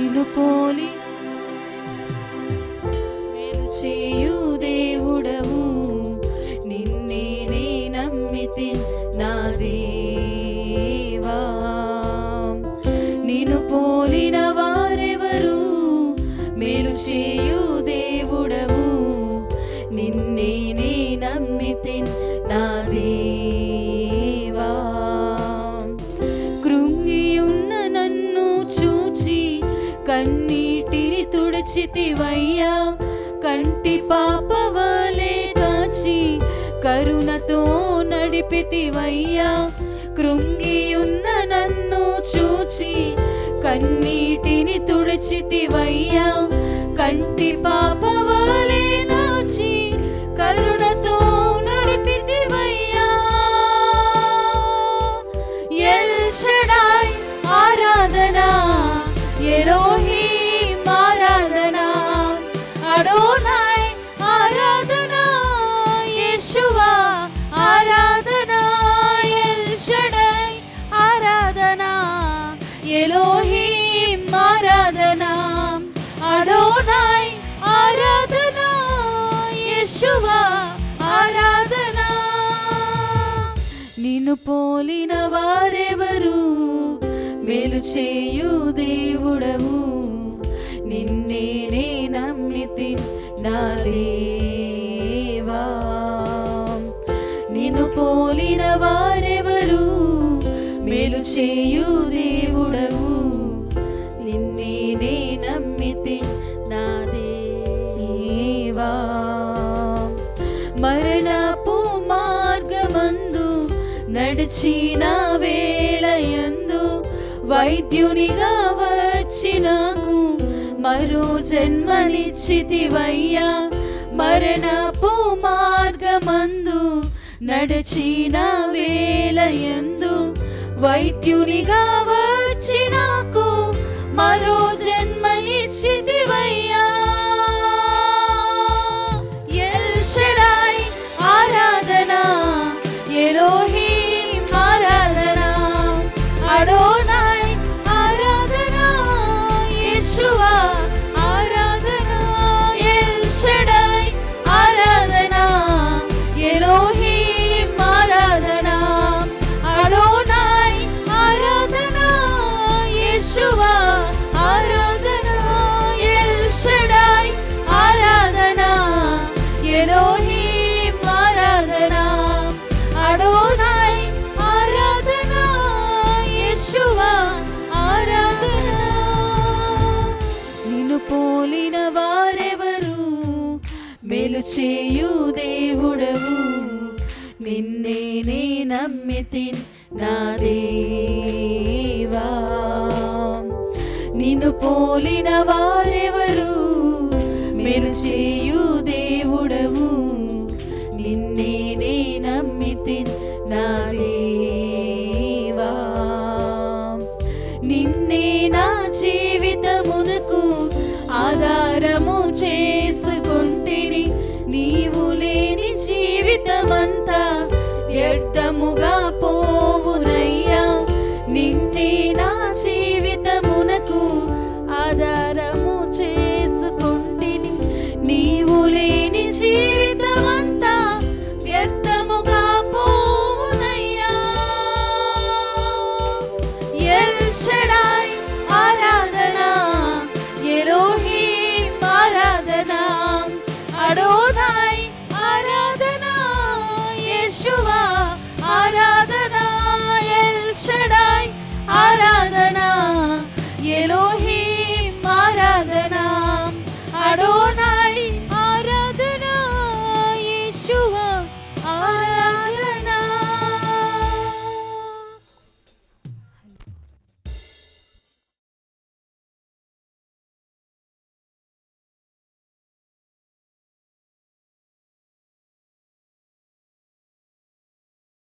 నిన్ను పోలి మేలు చేయు దేవుడవు, నిన్నే నే నమ్మితి నా దేవా. నిన్ను పోలిన వారెవరు, మేలు చేయు దేవుడవు, నిన్నే నే నమ్మితి నా దేవా. కృంగియున్న నన్ను చూచి కన్నీటిని తుడిచితివయ్యా, కంటి పాపవలే కాచి కరుణతో నడిపితివయ్యా. కృంగియున్న నన్ను చూచి కన్నీటిని తుడిచితివయ్యా, కంటి పాపవలే కాచి కరుణతో నడిపితివయ్యా. ఎల్ షడాయ్ ఆరాధన, ఎలోహీం ఆరాధన, అడోనాయ్ ఆరాధన, యేషువా ఆరాధన. ఎల్ షడాయ్ ఆరాధన, ఎలోహీం ఆరాధన, అడోనాయ్ ఆరాధన, యేషువా ఆరాధన. నిన్ను పోలిన వారెవరు, మేలు చేయు దేవుడవు, నిన్నే నే నమ్మితి నా దేవా. నిన్ను పోలిన వారెవరు, మేలు చేయు దేవుడవు, నిన్నే నే నమ్మితి నా దేవా. మరణపు మార్గమందు నడిచిన వేళయందు వైద్యునిగా వచ్చి నాకు మరో జన్మనిచ్చితివయ్యా. మరణపు మార్గమందు నడిచిన వేళయందు వైద్యునిగా వచ్చి నాకు మరో జన్మనిచ్చితివయ్యా. ఎల్ షడాయ్ ఆరాధన, ఎలోహీం ఆరాధన, అడోనాయ్ ఆరాధన, యేషువా ఆరాధన. ఎల్ షడాయ్ ఆరాధన, ఎలోహీం ఆరాధన, అడోనాయ్ ఆరాధన, యేషువా ఆరాధన. ఎల్ షడాయ్ ఆరాధన, ఎలోహీం ఆరాధన, అడోనాయ్ ఆరాధన, యేషువా ఆరాధన. నిన్ను పోలిన వారెవరు, మేలు చేయు దేవుడవు, నిన్నే నే నమ్మితి నా దేవా. నిన్ను పోలిన వారెవరు, మేలు చేయు దేవుడవు,